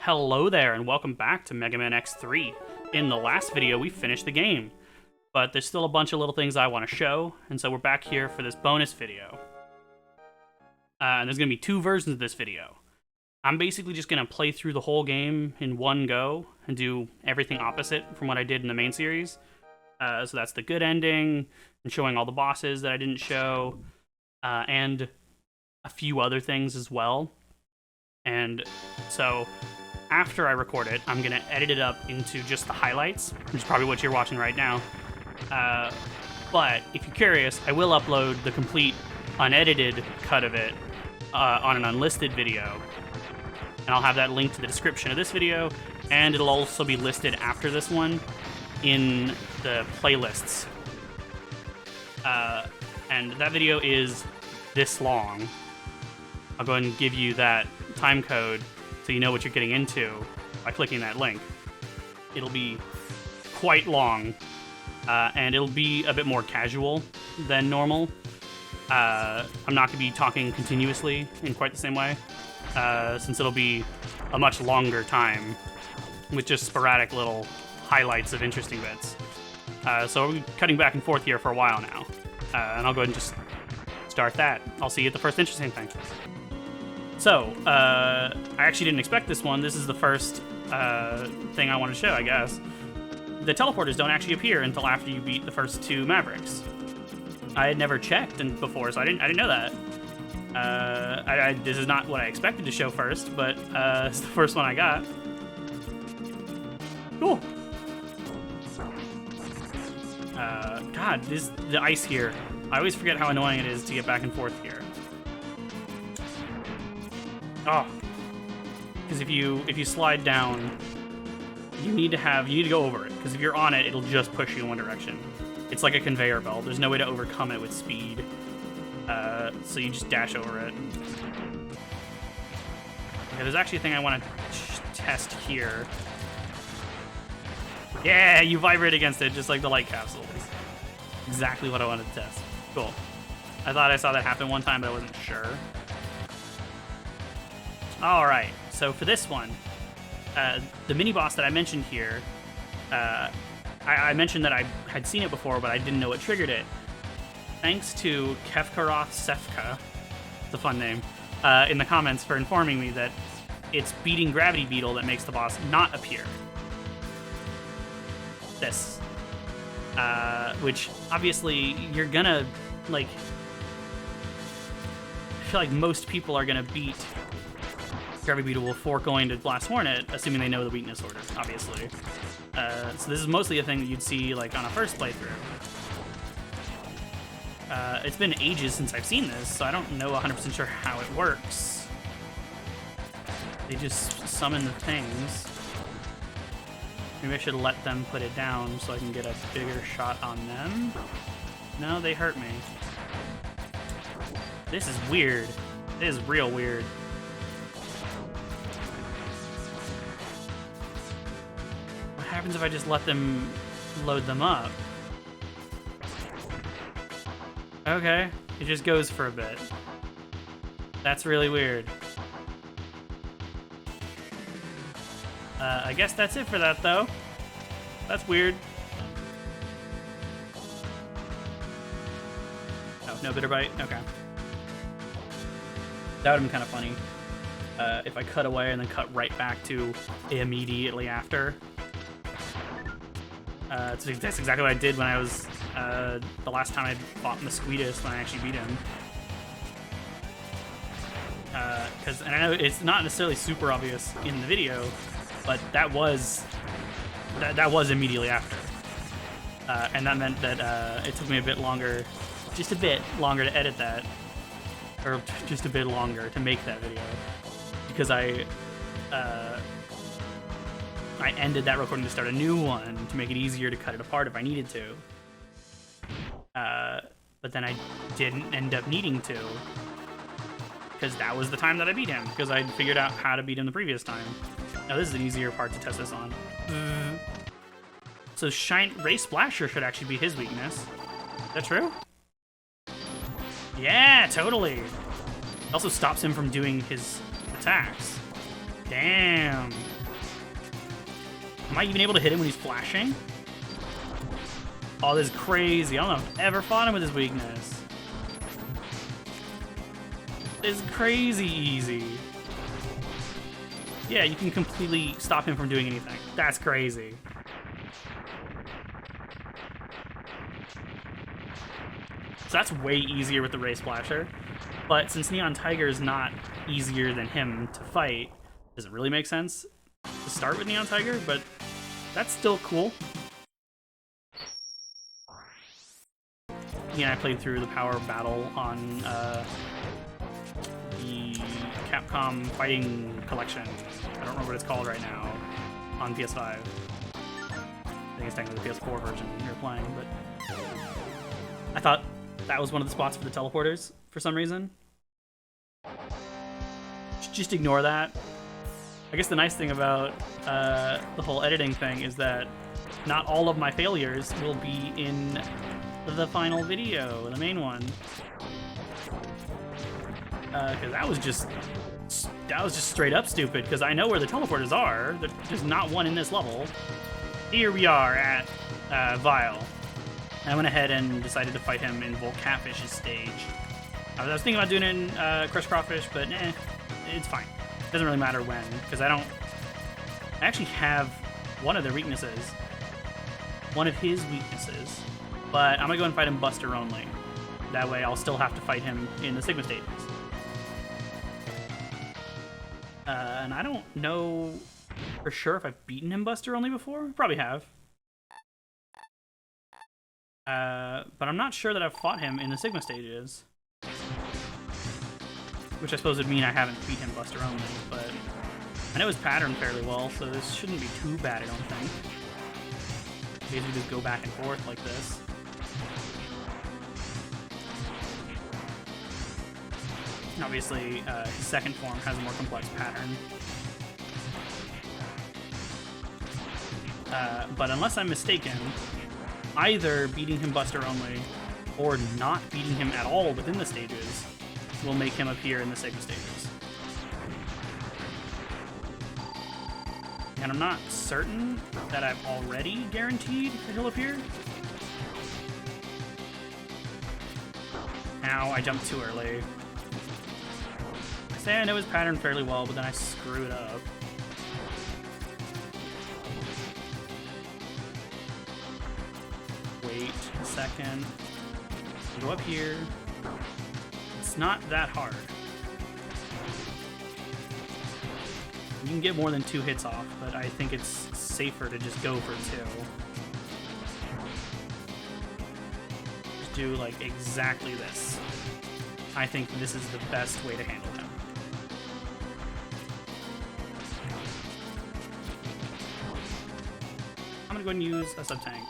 Hello there, and welcome back to Mega Man X3. In the last video, we finished the game, but there's still a bunch of little things I want to show, and so we're back here for this bonus video. And there's going to be two versions of this video. I'm basically just going to play through the whole game in one go and do everything opposite from what I did in the main series. So that's the good ending, and showing all the bosses that I didn't show, and a few other things as well. And so after I record it, I'm going to edit it up into just the highlights, which is probably what you're watching right now. But if you're curious, I will upload the complete unedited cut of it on an unlisted video. And I'll have that linked to the description of this video, and it'll also be listed after this one in the playlists. And that video is this long. I'll go ahead and give you that time code so you know what you're getting into by clicking that link. It'll be quite long, and it'll be a bit more casual than normal. I'm not going to be talking continuously in quite the same way, since it'll be a much longer time with just sporadic little highlights of interesting bits. So we'll be cutting back and forth here for a while now, and I'll go ahead and just start that. I'll see you at the first interesting thing. So, I actually didn't expect this one. This is the first thing I want to show, I guess. The teleporters don't actually appear until after you beat the first two Mavericks. I had never checked before, so I didn't know that. This is not what I expected to show first, but it's the first one I got. Cool. God, the ice here. I always forget how annoying it is to get back and forth here. Oh, because if you slide down, you need to go over it. Because if you're on it, it'll just push you in one direction. It's like a conveyor belt. There's no way to overcome it with speed. So you just dash over it. Okay, there's actually a thing I want to test here. Yeah, you vibrate against it just like the light capsules. Exactly what I wanted to test. Cool. I thought I saw that happen one time, but I wasn't sure. Alright, so for this one, the mini-boss that I mentioned here, I mentioned that I had seen it before, but I didn't know what triggered it. Thanks to Kefkaroth Sefka, it's a fun name, in the comments for informing me that it's beating Gravity Beetle that makes the boss not appear. This. Which, obviously, you're gonna, like... I feel like most people are gonna beat Gravity Beetle before going to Blast Hornet, assuming they know the weakness order, obviously. So this is mostly a thing that you'd see like on a first playthrough. It's been ages since I've seen this, so I don't know 100% sure how it works. They just summon the things. Maybe I should let them put it down so I can get a bigger shot on them. No, they hurt me. This is weird. This is real weird. What happens if I just let them load them up? Okay, it just goes for a bit. That's really weird. I guess that's it for that, though. That's weird. Oh, no bitter bite? Okay. That would have been kind of funny. If I cut away and then cut right back to immediately after. That's exactly what I did when I was, the last time I fought Mosquitus when I actually beat him. And I know it's not necessarily super obvious in the video, but that was immediately after. And that meant that it took me a bit longer, just a bit longer to edit that, or just a bit longer to make that video, because I ended that recording to start a new one to make it easier to cut it apart if I needed to. But then I didn't end up needing to, because that was the time that I beat him, because I figured out how to beat him the previous time. Now this is an easier part to test this on. So Ray Splasher should actually be his weakness. Is that true? Yeah, totally. It also stops him from doing his attacks. Damn. Am I even able to hit him when he's flashing? Oh, this is crazy. I don't know if I've ever fought him with his weakness. This is crazy easy. Yeah, you can completely stop him from doing anything. That's crazy. So that's way easier with the Ray Splasher. But since Neon Tiger is not easier than him to fight, does it really make sense to start with Neon Tiger? But that's still cool. Yeah, I played through the Power Battle on the Capcom Fighting Collection. I don't remember what it's called right now on PS5. I think it's technically the PS4 version you're playing, but I thought that was one of the spots for the teleporters for some reason. Just ignore that. I guess the nice thing about the whole editing thing is that not all of my failures will be in the final video, the main one. Because that was just straight up stupid, because I know where the teleporters are. There's not one in this level. Here we are at Vile. I went ahead and decided to fight him in Volt Catfish's stage. I was thinking about doing it in Crush Crawfish, but it's fine. It doesn't really matter when, because I actually have one of their weaknesses. One of his weaknesses. But I'm gonna go and fight him Buster only. That way I'll still have to fight him in the Sigma stages. And I don't know for sure if I've beaten him Buster only before. Probably have. But I'm not sure that I've fought him in the Sigma stages. Which I suppose would mean I haven't beat him Buster only, but I know his pattern fairly well, so this shouldn't be too bad, I don't think. Basically just go back and forth like this. Obviously, his second form has a more complex pattern. But unless I'm mistaken, either beating him Buster only or not beating him at all within the stages will make him appear in the Sigma stages. And I'm not certain that I've already guaranteed that he'll appear. Ow, I jumped too early. I say I know his pattern fairly well, but then I screw it up. Wait a second. Go up here. It's not that hard. You can get more than 2 hits off, but I think it's safer to just go for 2. Just do, like, exactly this. I think this is the best way to handle him. I'm gonna go ahead and use a sub-tank,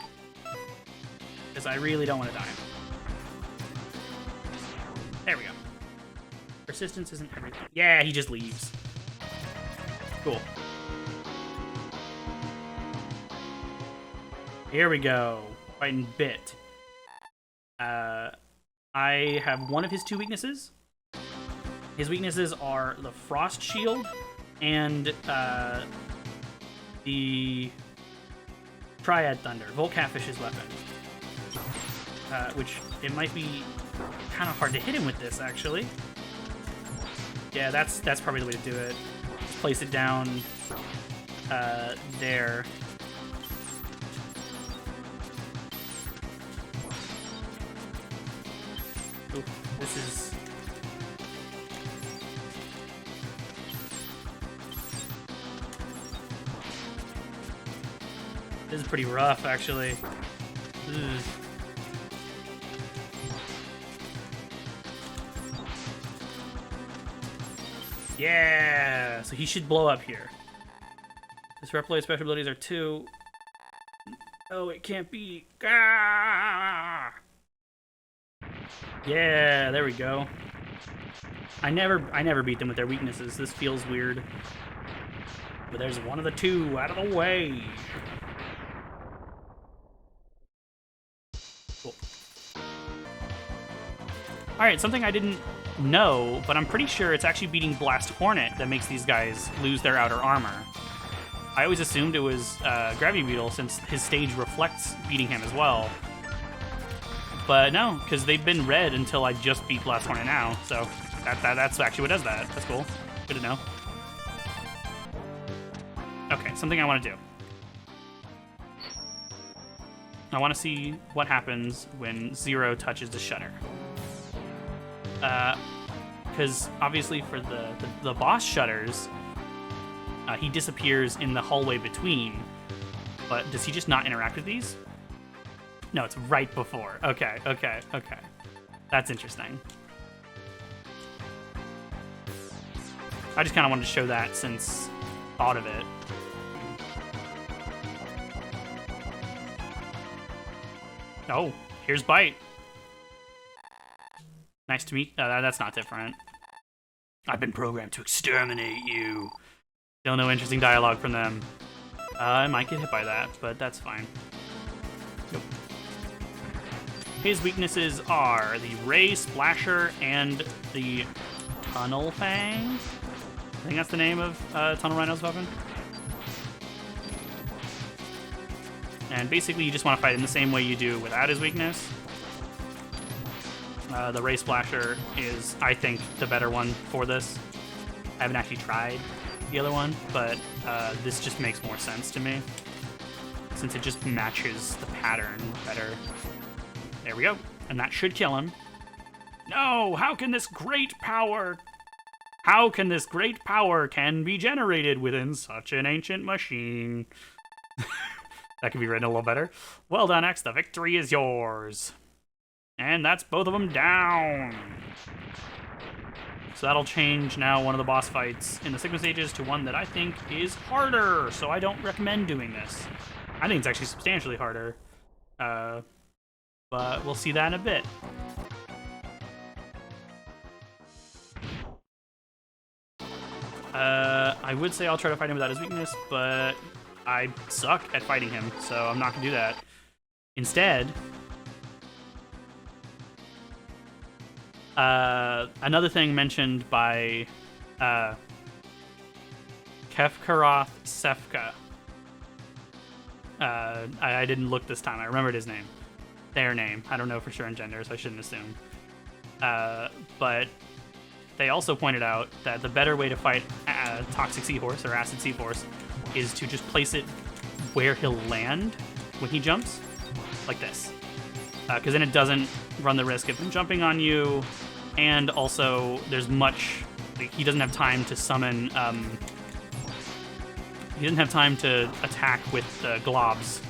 because I really don't want to die. There we go. Persistence isn't everything. Yeah, he just leaves. Cool. Here we go. Fighting Bit. I have one of his 2 weaknesses. His weaknesses are the Frost Shield and the Triad Thunder, Volt Catfish's weapon. Which it might be kind of hard to hit him with this, actually. Yeah, that's probably the way to do it. Just place it down there. Ooh, this is... This is pretty rough, actually. Ugh. Yeah! So he should blow up here. His Reploid special abilities are 2. Oh, it can't be. Ah! Yeah, there we go. I never beat them with their weaknesses. This feels weird. But there's one of the 2 out of the way. Cool. Alright, something I didn't know, but I'm pretty sure it's actually beating Blast Hornet that makes these guys lose their outer armor. I always assumed it was Gravity Beetle since his stage reflects beating him as well. But no, because they've been red until I just beat Blast Hornet now, so that's actually what does that. That's cool. Good to know. Okay, something I want to do. I want to see what happens when Zero touches the shudder. Because obviously for the boss shudders, he disappears in the hallway between, but does he just not interact with these? No, it's right before. Okay. That's interesting. I just kind of wanted to show that since thought of it. Oh, here's Byte. Nice to meet. That's not different. I've been programmed to exterminate you. Still no interesting dialogue from them. I might get hit by that, but that's fine. Nope. His weaknesses are the Ray Splasher and the Tunnel Fang. I think that's the name of Tunnel Rhino's weapon. And basically you just want to fight him the same way you do without his weakness. The Ray Splasher is, I think, the better one for this. I haven't actually tried the other one, but this just makes more sense to me, since it just matches the pattern better. There we go. And that should kill him. No! How can this great power can be generated within such an ancient machine? That could be written a little better. Well done, X. The victory is yours. And that's both of them down. So that'll change now one of the boss fights in the Sigma stages to one that I think is harder. So I don't recommend doing this. I think it's actually substantially harder. But we'll see that in a bit. I would say I'll try to fight him without his weakness, but I suck at fighting him, so I'm not going to do that. Instead, another thing mentioned by Kefkaroth Sefka. I didn't look this time. I remembered his name. Their name. I don't know for sure in gender, so I shouldn't assume. But they also pointed out that the better way to fight Toxic Seahorse or Acid Seahorse is to just place it where he'll land when he jumps, like this. Because then it doesn't run the risk of him jumping on you, and also there's much... Like, he doesn't have time to summon... he doesn't have time to attack with globs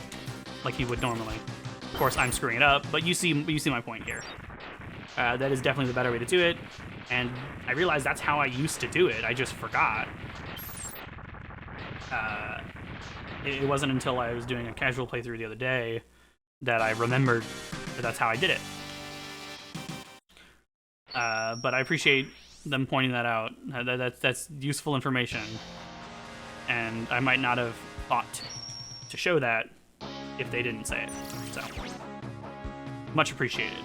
like he would normally. Of course, I'm screwing it up, but you see my point here. That is definitely the better way to do it, and I realized that's how I used to do it. I just forgot. It wasn't until I was doing a casual playthrough the other day that I remembered that that's how I did it. But I appreciate them pointing that out. That's useful information, and I might not have thought to show that if they didn't say it. So, much appreciated.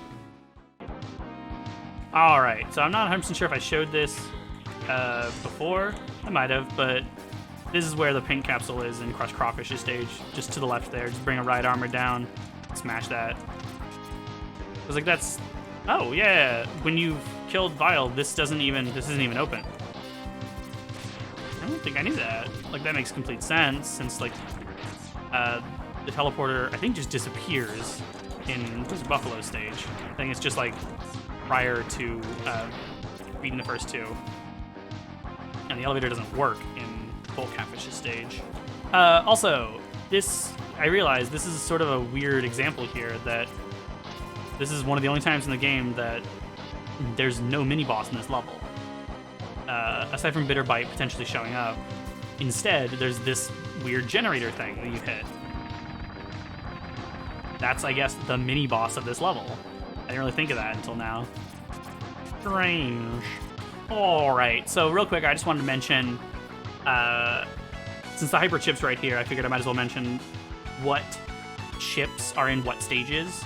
Alright, so I'm not 100% sure if I showed this before. I might have, but this is where the pink capsule is in Crush Crawfish's stage. Just to the left there. Just bring a right armor down, smash that. I was like, that's... Oh, yeah, when you've killed Vile, this isn't even open. I don't think I knew that. Like, that makes complete sense, since, like, the teleporter, I think, just disappears in the Buffalo stage. I think it's just, like, prior to beating the first two. And the elevator doesn't work in Bull Catfish's stage. Also, I realize this is sort of a weird example here, that this is one of the only times in the game that there's no mini-boss in this level. Aside from Bitter Bite potentially showing up, instead, there's this weird generator thing that you hit. That's, I guess, the mini-boss of this level. I didn't really think of that until now. Strange. Alright, so real quick, I just wanted to mention, since the hyper chip's right here, I figured I might as well mention what chips are in what stages.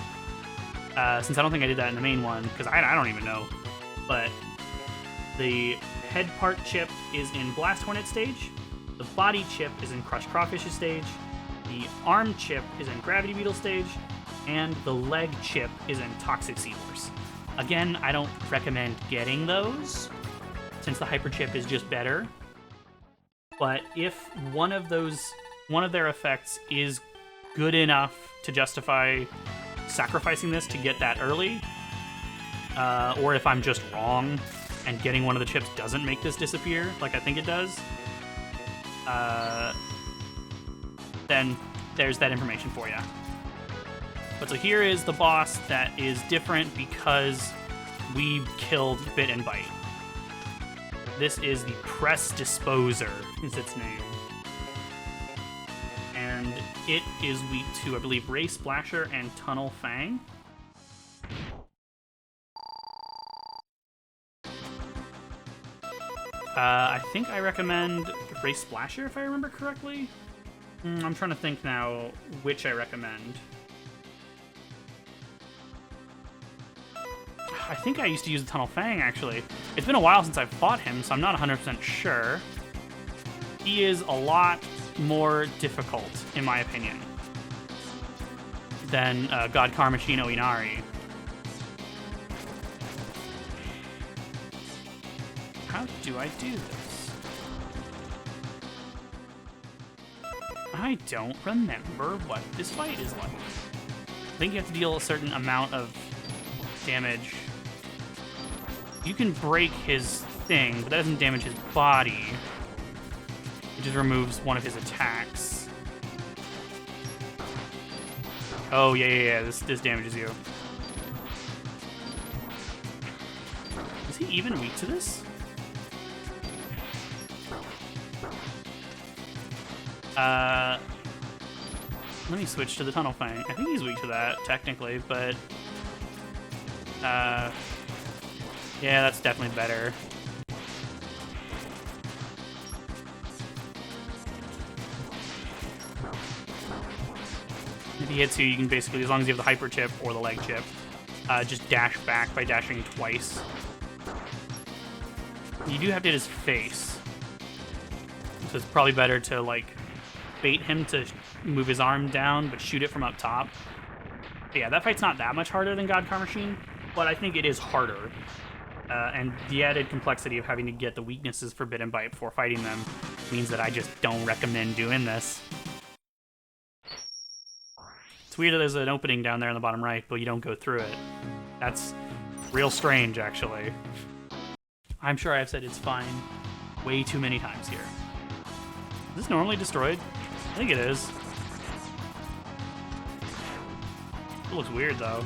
Since I don't think I did that in the main one, because I don't even know. But the head part chip is in Blast Hornet stage. The body chip is in crushed crawfish's stage. The arm chip is in gravity beetle stage. And the leg chip is in toxic seahorse. Again, I don't recommend getting those, since the hyper chip is just better. But if one of their effects is good enough to justify sacrificing this to get that early, or if I'm just wrong and getting one of the chips doesn't make this disappear like I think it does, then there's that information for you. But so here is the boss that is different because we killed Bit and Byte. This is the Press Disposer, is its name. And it is weak to, I believe, Ray Splasher and Tunnel Fang. I think I recommend Ray Splasher, if I remember correctly. I'm trying to think now which I recommend. I think I used to use the Tunnel Fang, actually. It's been a while since I've fought him, so I'm not 100% sure. He is a lot more difficult, in my opinion, than God Karmashino Inari. How do I do this? I don't remember what this fight is like. I think you have to deal a certain amount of damage. You can break his thing, but that doesn't damage his body. It just removes one of his attacks. Oh, yeah, this damages you. Is he even weak to this? Let me switch to the Tunnel Fang. I think he's weak to that, technically, but... yeah, that's definitely better. If he hits you, you can basically, as long as you have the hyper chip or the leg chip, just dash back by dashing twice. You do have to hit his face. So it's probably better to, like, bait him to move his arm down, but shoot it from up top. But yeah, that fight's not that much harder than God Karmashine, but I think it is harder. And the added complexity of having to get the weaknesses for Bit and Byte before fighting them means that I just don't recommend doing this. It's weird that there's an opening down there in the bottom right, but you don't go through it. That's real strange, actually. I'm sure I've said it's fine way too many times here. Is this normally destroyed? I think it is. It looks weird, though.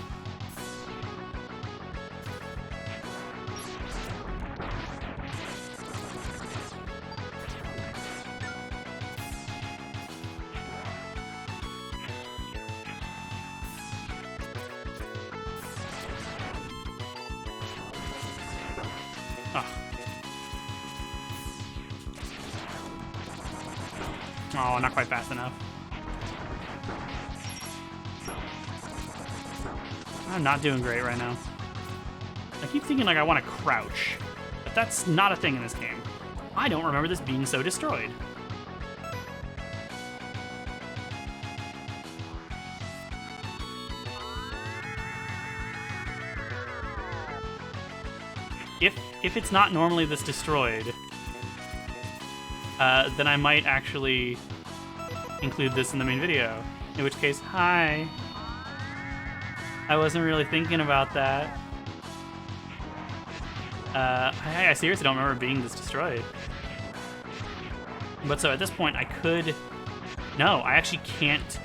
Oh, not quite fast enough. I'm not doing great right now. I keep thinking like I want to crouch, but that's not a thing in this game. I don't remember this being so destroyed. If it's not normally this destroyed, then I might actually include this in the main video. In which case, hi. I wasn't really thinking about that. I seriously don't remember being this destroyed. But so at this point, I could... No, I actually can't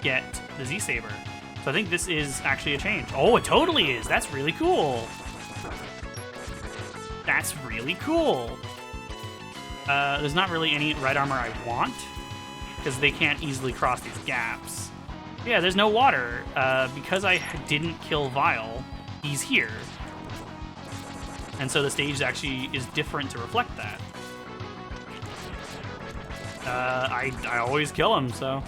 get the Z-Saber. So I think this is actually a change. Oh, it totally is! That's really cool! That's really cool! There's not really any right armor I want, because they can't easily cross these gaps. Yeah, there's no water. Because I didn't kill Vile, he's here. And so the stage actually is different to reflect that. I always kill him, so...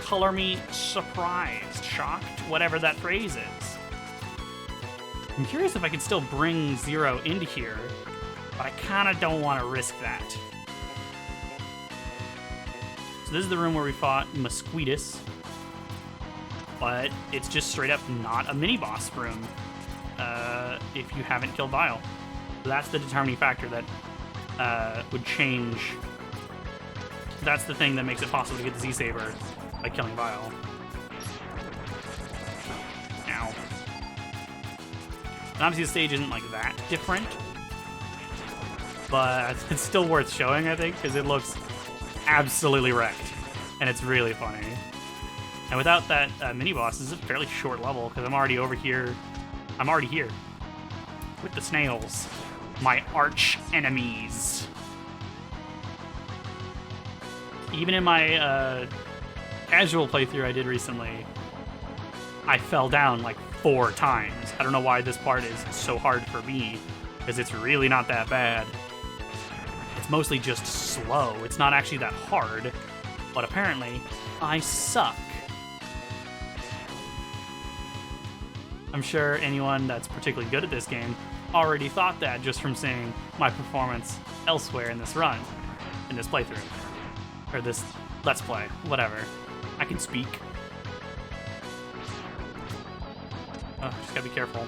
Color me surprised, shocked, whatever that phrase is. I'm curious if I could still bring Zero into here but I kind of don't want to risk that. So this is the room where we fought Mosquitus, but it's just straight up not a mini-boss room if you haven't killed Vile. So that's the determining factor that would change. That's the thing that makes it possible to get the Z-Saber by killing Vile. Ow. And obviously the stage isn't like that different, but it's still worth showing, I think, because it looks absolutely wrecked, and it's really funny. And without that mini-boss, this is a fairly short level, because I'm already over here. I'm already here with the snails, my arch enemies. Even in my casual playthrough I did recently, I fell down like 4 times. I don't know why this part is so hard for me, because it's really not that bad. It's mostly just slow. It's not actually that hard, but apparently I suck. I'm sure anyone that's particularly good at this game already thought that just from seeing my performance elsewhere in this run, in this playthrough, or this Let's Play, whatever. I can speak. Oh, just gotta be careful.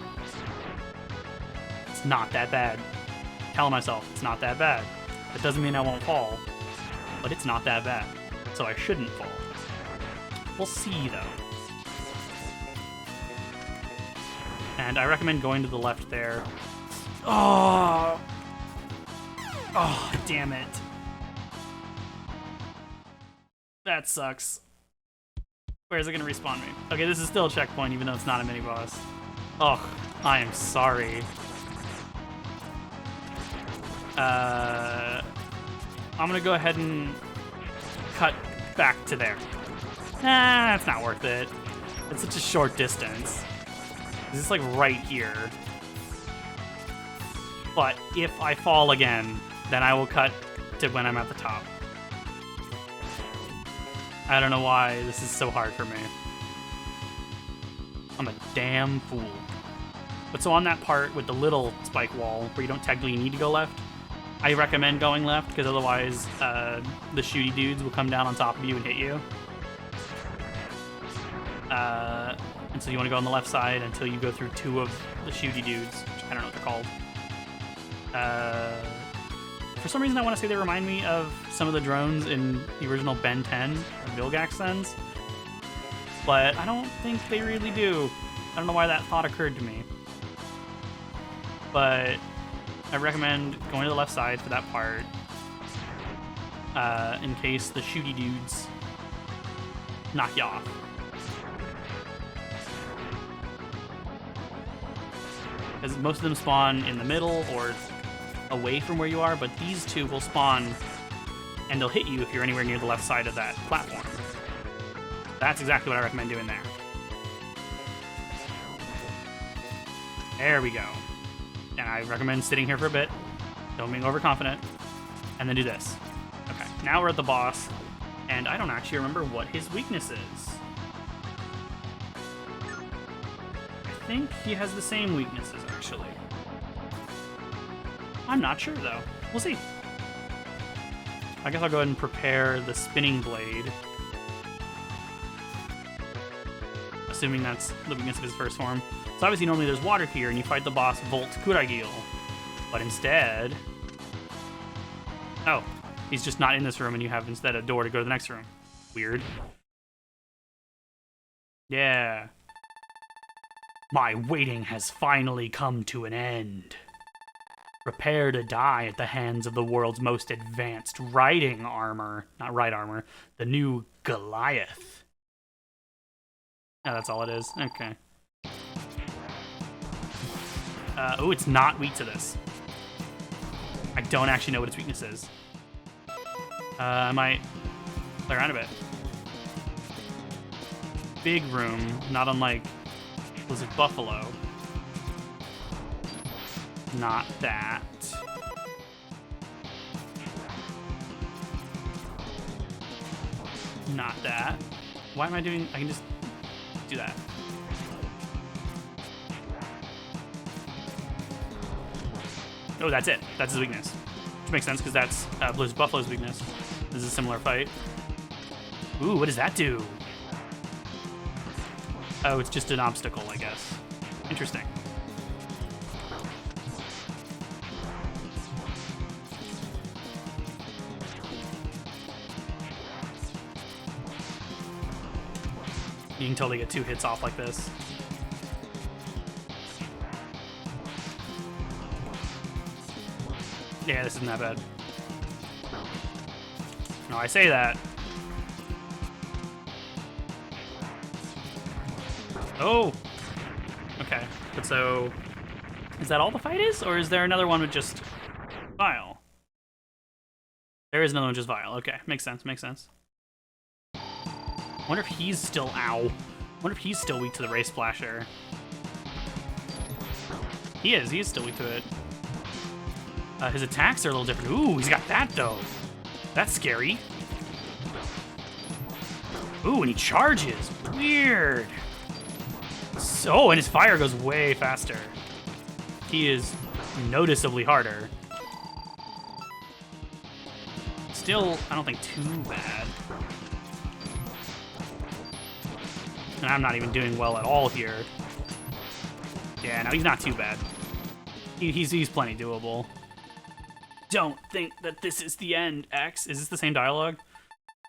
It's not that bad. Tell myself it's not that bad. That doesn't mean I won't fall, but it's not that bad, so I shouldn't fall. We'll see, though. And I recommend going to the left there. Oh! Oh, damn it. That sucks. Where is it going to respawn me? Okay, this is still a checkpoint, even though it's not a mini-boss. Oh, I am sorry. I'm going to go ahead and cut back to there. Nah, that's not worth it. It's such a short distance. This is like right here. But if I fall again, then I will cut to when I'm at the top. I don't know why this is so hard for me. I'm a damn fool. But so on that part with the little spike wall, where you don't technically need to go left, I recommend going left, because otherwise the shooty dudes will come down on top of you and hit you. And so you want to go on the left side until you go through 2 of the shooty dudes, which I don't know what they're called. For some reason I want to say they remind me of some of the drones in the original Ben 10, or Vilgax Sens, but I don't think they really do. I don't know why that thought occurred to me. But I recommend going to the left side for that part, in case the shooty dudes knock you off. Because most of them spawn in the middle or away from where you are, but these 2 will spawn and they'll hit you if you're anywhere near the left side of that platform. That's exactly what I recommend doing there. There we go. And I recommend sitting here for a bit, don't be overconfident, and then do this. Okay, now we're at the boss, and I don't actually remember what his weakness is. I think he has the same weaknesses, actually. I'm not sure, though. We'll see. I guess I'll go ahead and prepare the spinning blade. Assuming that's the weakness of his first form. So obviously normally there's water here, and you fight the boss Volt Kuragil. But instead... Oh, he's just not in this room, and you have instead a door to go to the next room. Weird. Yeah. My waiting has finally come to an end. Prepare to die at the hands of the world's most advanced riding armor. Not ride armor. The new Goliath. Oh, that's all it is? Okay. Oh, it's not weak to this. I don't actually know what its weakness is. I might play around a bit. Big room, not unlike was it Buffalo? Not that. Not that. Why am I doing... I can just do that. Oh, that's it. That's his weakness. Which makes sense, because that's Blue's Buffalo's weakness. This is a similar fight. Ooh, what does that do? Oh, it's just an obstacle, I guess. Interesting. You can totally get 2 hits off like this. Yeah, this isn't that bad. No, I say that. Oh! Okay, but so... Is that all the fight is? Or is there another one with just Vile? There is another one with just Vile. Okay, makes sense, makes sense. I wonder if he's still... Ow. I wonder if he's still weak to the Ray Splasher. He is still weak to it. His attacks are a little different. Ooh, he's got that, though. That's scary. Ooh, and he charges. Weird. So, and his fire goes way faster. He is noticeably harder. Still, I don't think too bad. And I'm not even doing well at all here. Yeah, no, he's not too bad. He's plenty doable. Don't think that this is the end, X. Is this the same dialogue?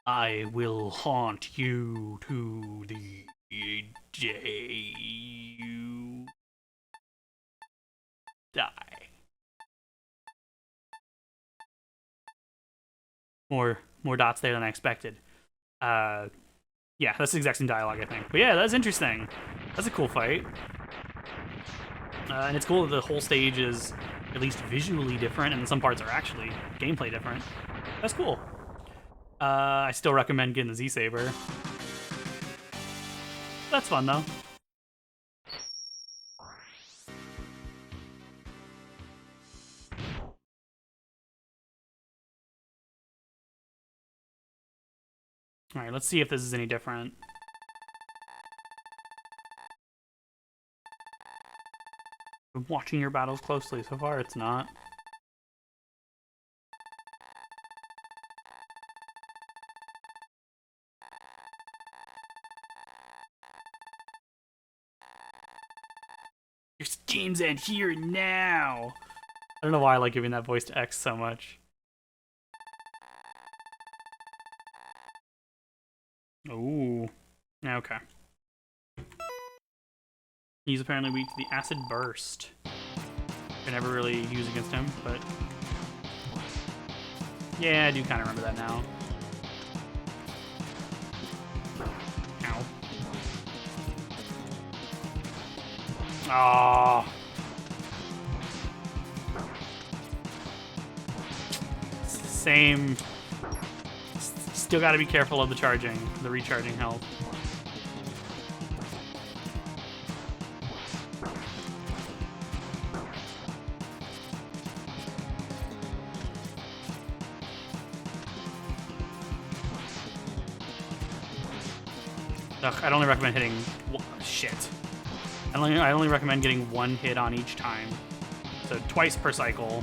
I will haunt you to the day you die. More dots there than I expected. Yeah, that's the exact same dialogue, I think. But yeah, that's interesting. That's a cool fight. And it's cool that the whole stage is at least visually different, and some parts are actually gameplay different. That's cool. I still recommend getting the Z-Saber. That's fun, though. Alright, let's see if this is any different. I'm watching your battles closely. So far, it's not. Your schemes end here and now. I don't know why I like giving that voice to X so much. Ooh. Okay. He's apparently weak to the acid burst. I never really use against him, but yeah, I do kind of remember that now. Ow. Oh. It's the same. Still got to be careful of the charging, the recharging health. Ugh, I'd only recommend hitting... Shit. I only recommend getting 1 hit on each time. So twice per cycle.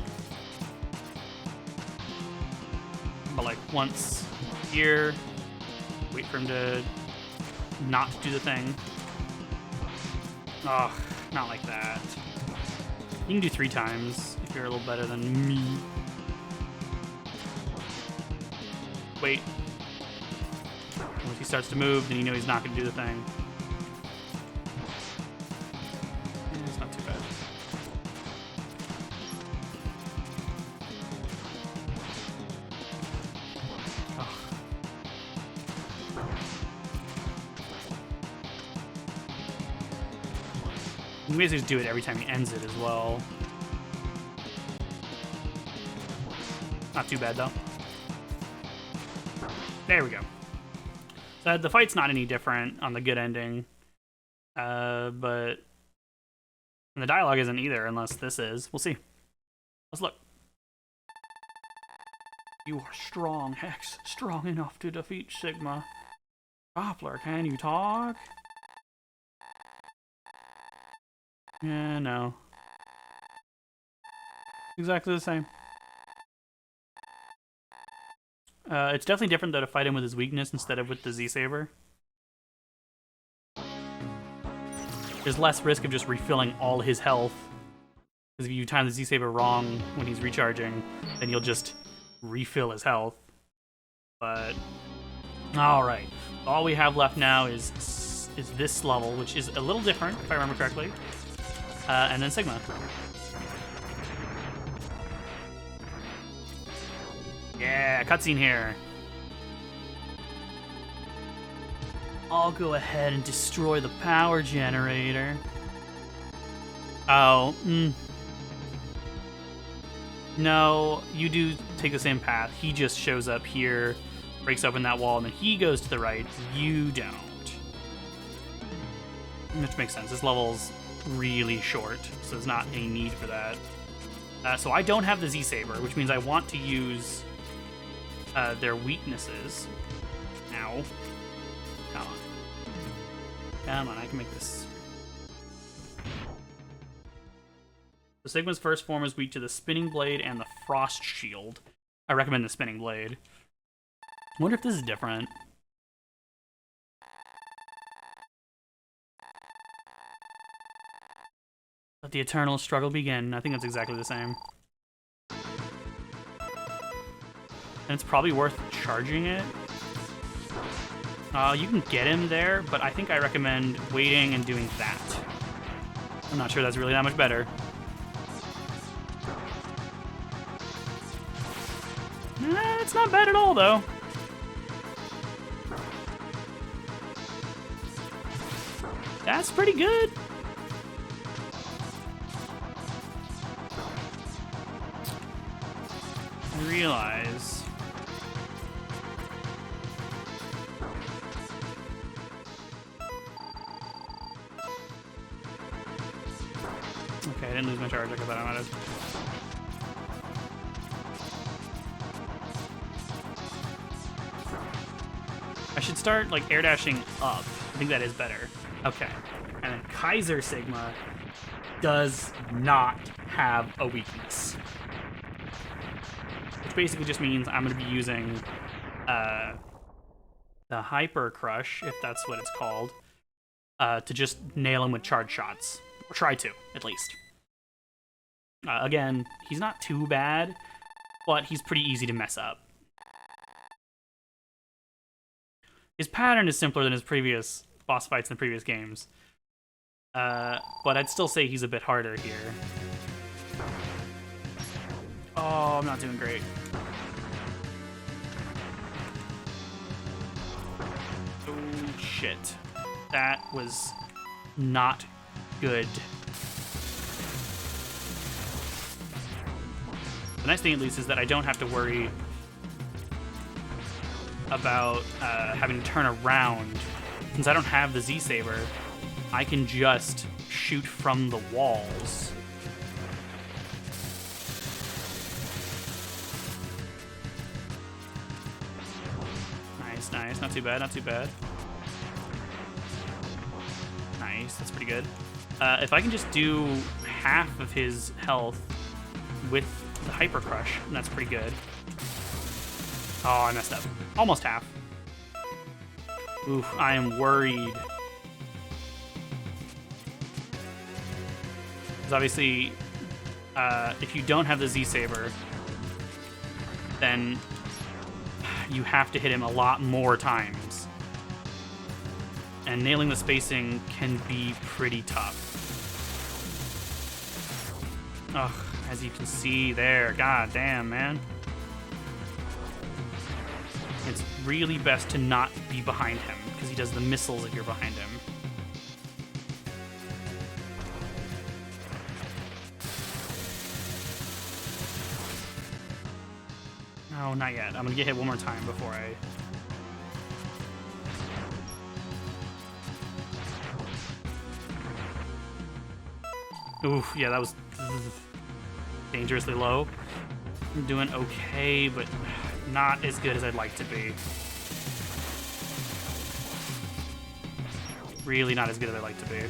But like once here. Wait for him to not do the thing. Ugh, not like that. You can do 3 times if you're a little better than me. Wait. Once he starts to move, then you know he's not going to do the thing. It's not too bad. Ugh. You can basically just do it every time he ends it as well. Not too bad, though. There we go. So the fight's not any different on the good ending, but and the dialogue isn't either, unless this is. We'll see. Let's look. You are strong, Hex. Strong enough to defeat Sigma. Doppler, can you talk? Yeah, no. Exactly the same. It's definitely different though to fight him with his weakness instead of with the Z-Saber. There's less risk of just refilling all his health. Because if you time the Z-Saber wrong when he's recharging, then you'll just refill his health. But, alright. All we have left now is this level, which is a little different, if I remember correctly. And then Sigma. Yeah, cutscene here. I'll go ahead and destroy the power generator. Oh, No, you do take the same path. He just shows up here, breaks open that wall, and then he goes to the right. You don't. Which makes sense. This level's really short, so there's not any need for that. So I don't have the Z-Saber, which means I want to use their weaknesses. Ow. Come on. Come on, I can make this. So Sigma's first form is weak to the Spinning Blade and the Frost Shield. I recommend the Spinning Blade. I wonder if this is different. Let the eternal struggle begin. I think that's exactly the same. And it's probably worth charging it. You can get him there, but I think I recommend waiting and doing that. I'm not sure that's really that much better. It's not bad at all, though. That's pretty good. I realize... Okay, I didn't lose my charge like I thought I might have. I should start, like, air dashing up. I think that is better. Okay. And then Kaiser Sigma does not have a weakness. Which basically just means I'm going to be using the Hyper Crush, if that's what it's called, to just nail him with charge shots. Or try to, at least. Again, he's not too bad, but he's pretty easy to mess up. His pattern is simpler than his previous boss fights in the previous games. But I'd still say he's a bit harder here. Oh, I'm not doing great. Oh, shit. That was not good. The nice thing, at least, is that I don't have to worry about having to turn around. Since I don't have the Z-Saber, I can just shoot from the walls. Nice, nice. Not too bad, not too bad. Nice, that's pretty good. If I can just do half of his health with the Hyper Crush, that's pretty good. Oh, I messed up. Almost half. Oof, I am worried. Because obviously, if you don't have the Z-Saber, then you have to hit him a lot more times. And nailing the spacing can be pretty tough. Ugh, as you can see there, god damn, man. It's really best to not be behind him, because he does the missiles if you're behind him. No, not yet. I'm gonna get hit one more time before I... Oof, yeah, that was dangerously low. I'm doing okay, but not as good as I'd like to be. Really not as good as I'd like to be.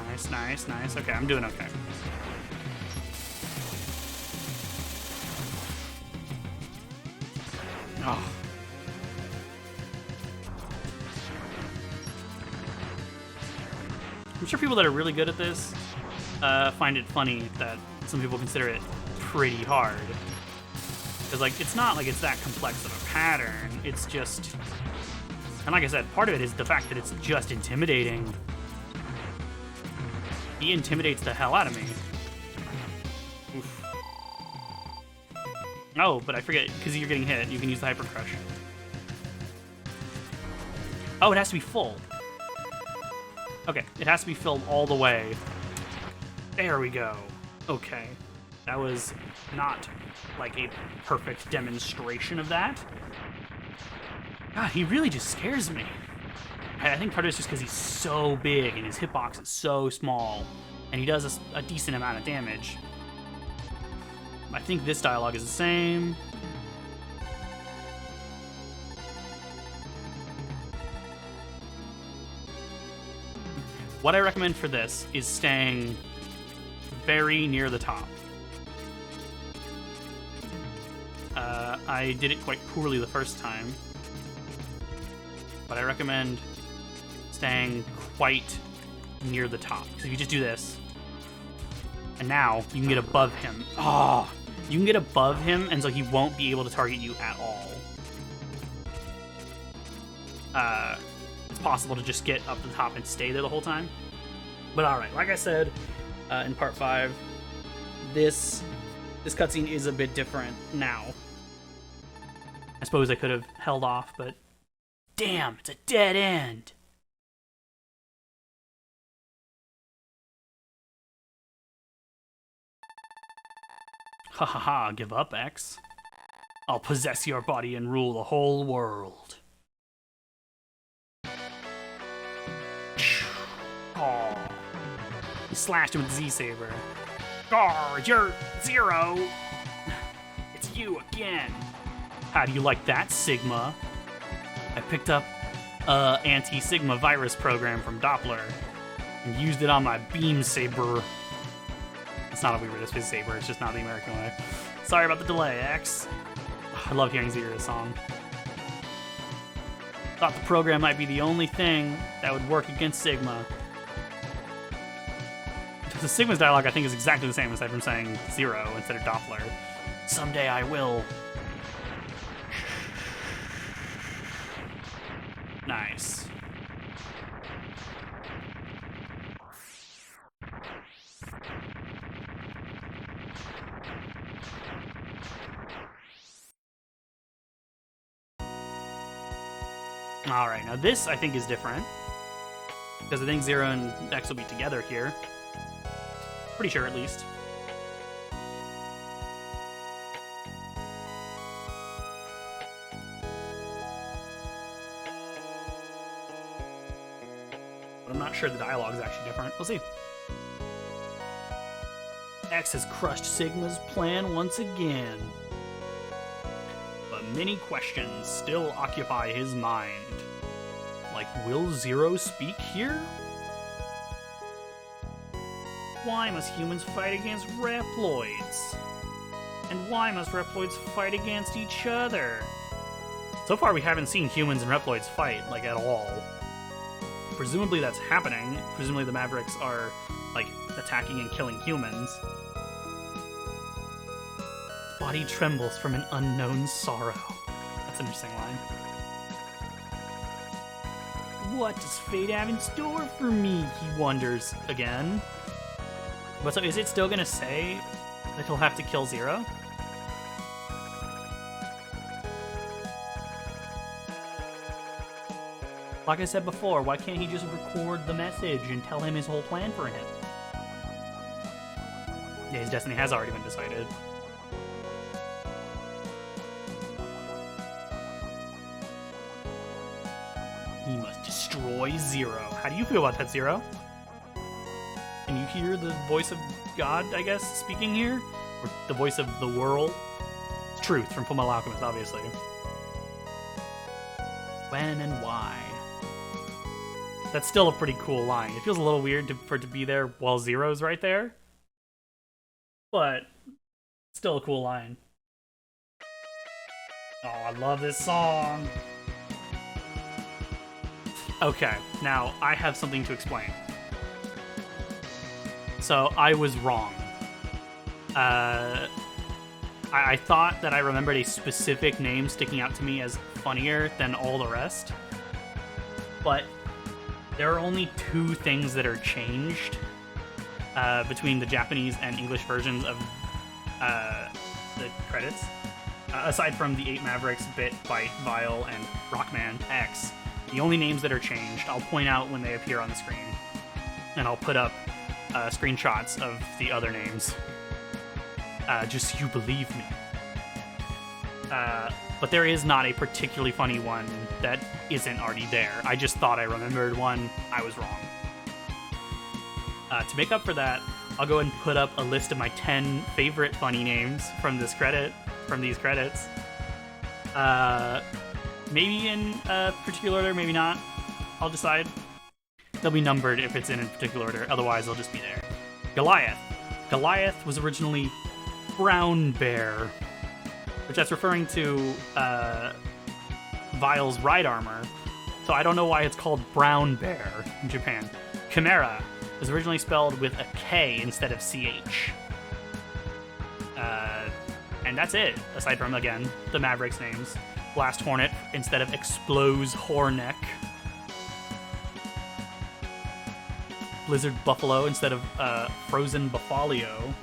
Nice, nice, nice. Okay, I'm doing okay. Oh. I'm sure people that are really good at this find it funny that some people consider it pretty hard. Because, like, it's not like it's that complex of a pattern. It's just... And like I said, part of it is the fact that it's just intimidating. He intimidates the hell out of me. Oof. Oh, but I forget, because you're getting hit, you can use the Hyper Crush. Oh, it has to be full. Okay, it has to be filled all the way. There we go. Okay. That was not, like, a perfect demonstration of that. God, he really just scares me. I think part of it's just because he's so big and his hitbox is so small, and he does a decent amount of damage. I think this dialogue is the same. What I recommend for this is staying very near the top. I did it quite poorly the first time, but I recommend staying quite near the top. Because if you just do this, and now you can get above him. Oh, you can get above him, and so he won't be able to target you at all. It's possible to just get up to the top and stay there the whole time. But alright, like I said in part 5, this cutscene is a bit different now. I suppose I could have held off, but damn, it's a dead end. Ha ha ha, give up, X. I'll possess your body and rule the whole world. Oh. He slashed him with the Z-Saber. Oh, you're Zero! It's you again! How do you like that, Sigma? I picked up anti-Sigma virus program from Doppler and used it on my beam saber. It's not how we read this saber, it's just not the American way. Sorry about the delay, X. I love hearing Zero's song. Thought the program might be the only thing that would work against Sigma. The Sigma's dialogue, I think, is exactly the same aside from saying Zero instead of Doppler. Someday I will. Nice. Alright, now this I think is different. Because I think Zero and X will be together here. Pretty sure, at least. But I'm not sure the dialogue is actually different. We'll see. X has crushed Sigma's plan once again. But many questions still occupy his mind. Like, will Zero speak here? Why must humans fight against Reploids? And why must Reploids fight against each other? So far we haven't seen humans and Reploids fight, like, at all. Presumably that's happening. Presumably the Mavericks are, like, attacking and killing humans. Body trembles from an unknown sorrow. That's an interesting line. What does fate have in store for me? He wonders again. But so is it still gonna say that he'll have to kill Zero? Like I said before, why can't he just record the message and tell him his whole plan for him? Yeah, his destiny has already been decided. He must destroy Zero. How do you feel about that, Zero? Can you hear the voice of God, I guess, speaking here? Or the voice of the world? Truth from Fullmetal Alchemist, obviously. When and why? That's still a pretty cool line. It feels a little weird for it to be there while Zero's right there. But still a cool line. Oh, I love this song. Okay, now I have something to explain. So I was wrong. I thought that I remembered a specific name sticking out to me as funnier than all the rest. But there are only two things that are changed between the Japanese and English versions of the credits. Aside from the 8 Mavericks, Bit, Byte, Vile, and Rockman X, the only names that are changed, I'll point out when they appear on the screen. And I'll put up screenshots of the other names. Just so you believe me. But there is not a particularly funny one that isn't already there. I just thought I remembered one. I was wrong. To make up for that, I'll go and put up a list of my 10 favorite funny names from these credits. Maybe in a particular order, maybe not. I'll decide. They'll be numbered if it's in a particular order, otherwise they'll just be there. Goliath. Goliath was originally Brown Bear, which that's referring to Vile's ride armor, so I don't know why it's called Brown Bear in Japan. Chimera was originally spelled with a K instead of CH. And that's it, aside from, again, the Mavericks names. Blast Hornet instead of Exploze Horneck. Blizzard Buffalo instead of Frozen Buffalio.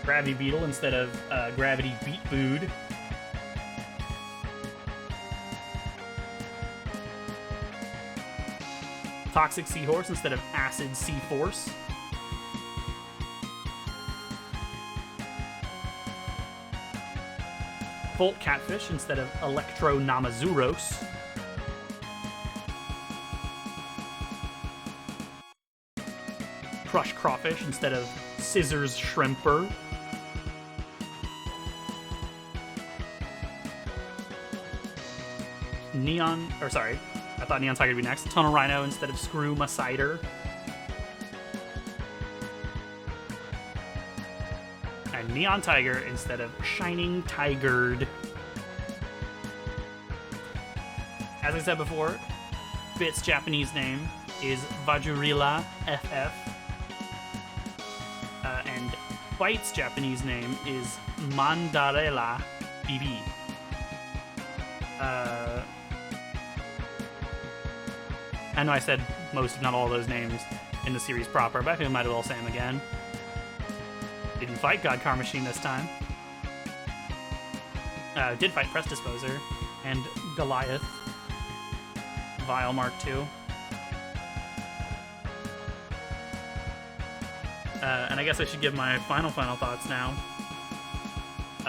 Gravity Beetle instead of Gravity Beat Food. Toxic Seahorse instead of Acid Sea-Force. Volt Catfish instead of Electro Namazuros. Crush Crawfish instead of Scissors Shrimper. I thought Neon Tiger would be next. Tunnel Rhino instead of Screw Ma Cider. And Neon Tiger instead of Shining Tigered. As I said before, Bit's Japanese name is Vajurila FF. And Byte's Japanese name is Mandarela BB. I know I said most, if not all, of those names in the series proper, but I think I might as well say them again. Didn't fight God Car Machine this time. Did fight Press Disposer and Goliath. Vile Mark II. And I guess I should give my final thoughts now.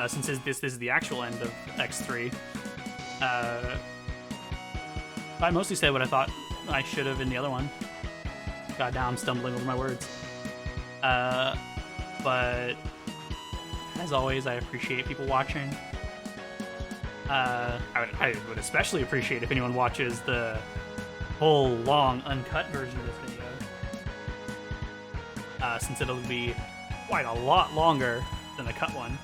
Since this is the actual end of X3. I mostly say what I thought I should have in the other one. God damn, I'm stumbling over my words. But as always, I appreciate people watching. I would especially appreciate if anyone watches the whole long uncut version of this video, since it'll be quite a lot longer than the cut one,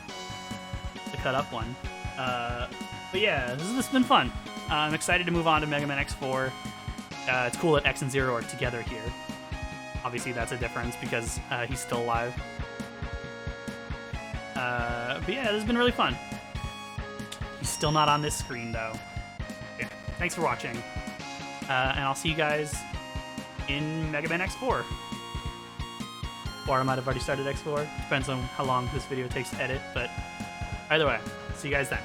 the cut up one. But yeah, this has been fun. I'm excited to move on to Mega Man X4. It's cool that X and Zero are together here. Obviously, that's a difference because he's still alive. But yeah, this has been really fun. He's still not on this screen, though. Yeah, thanks for watching. And I'll see you guys in Mega Man X4. Or I might have already started X4. Depends on how long this video takes to edit, but either way, see you guys then.